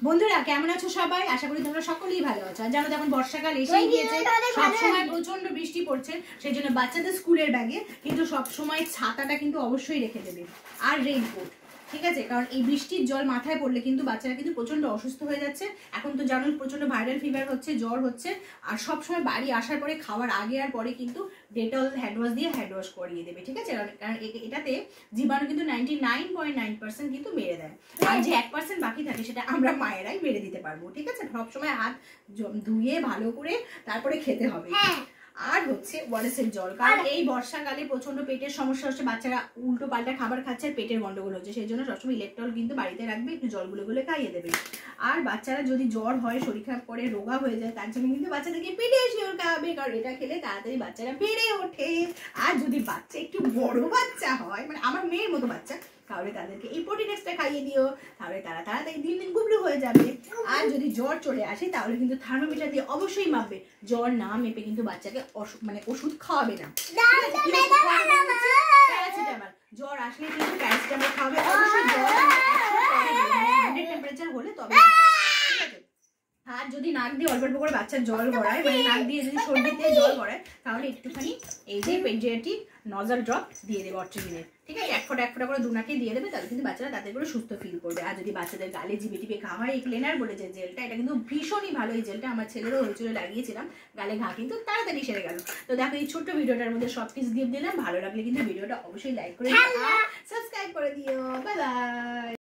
বন্ধুরা কেমন আছো সবাই? আশা করি তোমরা সকলেই ভালো আছো। আর জানো এখন বর্ষাকাল এসেই গিয়েছে, সবসময় প্রচন্ড বৃষ্টি পড়ছে, সেই জন্য বাচ্চাদের স্কুলের ব্যাগে কিন্তু সবসময় ছাতাটা কিন্তু অবশ্যই রেখে দেবে, আর রেইনকোট, ঠিক আছে? কারণ এই বৃষ্টির জল মাথায় পড়লে কিন্তু বাচ্চারা কিন্তু প্রচন্ড অসুস্থ হয়ে যাচ্ছে। এখন তো জানো প্রচন্ড ভাইরাল ফিভার হচ্ছে, জ্বর হচ্ছে, আর সবসময় বাড়ি আসার পরে খাওয়ার আগে আর পরে কিন্তু ডেটল হ্যান্ড ওয়াশ দিয়ে হ্যান্ড ওয়াশ করিয়ে দেবে, ঠিক আছে? কারণ এটাতে জীবাণু কিন্তু 99.9% কিন্তু মেরে দেয়, আর যে 1% বাকি থাকে সেটা আমরা মায়েরাই মেরে দিতে পারবো, ঠিক আছে? সবসময় হাত ধুয়ে ভালো করে তারপরে খেতে হবে। আর হচ্ছে ওয়ারেসের জল, কারণ এই বর্ষাকালে প্রচন্ড পেটের সমস্যা হচ্ছে, বাচ্চারা উল্টো পাল্টা খাবার খাচ্ছে আর পেটের গন্ডগোল হচ্ছে, সেই জন্য সবসময় ইলেকট্রল কিন্তু বাড়িতে রাখবে, একটু জলগুলো গুলো খাইয়ে দেবে। আর বাচ্চারা যদি জ্বর হয়, শরীর খারাপ করে, রোগা হয়ে যায়, তার জন্য কিন্তু বাচ্চাদেরকে পিডিয়াশিওর খাওয়াবে, কারণ এটা খেলে তাড়াতাড়ি বাচ্চারা বেড়ে ওঠে। আর যদি বাচ্চা একটু বড় বাচ্চা হয়, মানে আমার মেয়ের মতো বাচ্চা, তাহলে তাদেরকে এই প্রোটিন এক্সট্রা খাইয়ে দিও, তাহলে তারা তাড়াতাড়ি দিন দিন গুবলু হয়ে যাবে। আর যদি জ্বর চলে আসে তাহলে কিন্তু থার্মোমিটার দিয়ে অবশ্যই মাপবে, জ্বর না মেপে কিন্তু বাচ্চাকে মানে ওষুধ খাওয়াবে না। প্যারাসিটামল, জ্বর আসলে কিন্তু প্যারাসিটামল খাওয়াবে অবশ্যই, জ্বর টেম্পারেচার হলে তবে, ঠিক আছে? আর যদি নাক দিয়ে অল্প অল্প করে বাচ্চার জল গড়ায়, মানে নাক দিয়ে যদি সর্দিতে জল গড়ায়, তাহলে একটুখানি এই যে পেডিয়াট্রিক নজল ড্রপ দিয়ে দেবে অট্রিজিনের, ঠিক আছে? এক ফোঁটা করে দুনাকে দিয়ে দেবে, তাহলে কিন্তু বাচ্চারা তাদের করে সুস্থ ফিল করবে। আর যদি বাচ্চাদের গালে জিবে টিপে ঘা হয়, এই ক্লিনার বলে যে জেলটা, এটা কিন্তু ভীষণই ভালো। এই জেলটা আমার ছেলেরও হয়েছিল, লাগিয়েছিলাম, গালে ঘা কিন্তু তাড়াতাড়ি সেরে গেল। তো দেখো এই ছোট্ট ভিডিওটার মধ্যে সব কিছু দিয়ে দিলাম। ভালো লাগলে কিন্তু ভিডিওটা অবশ্যই লাইক করে দিও, সাবস্ক্রাইব করে দিও। Bye bye.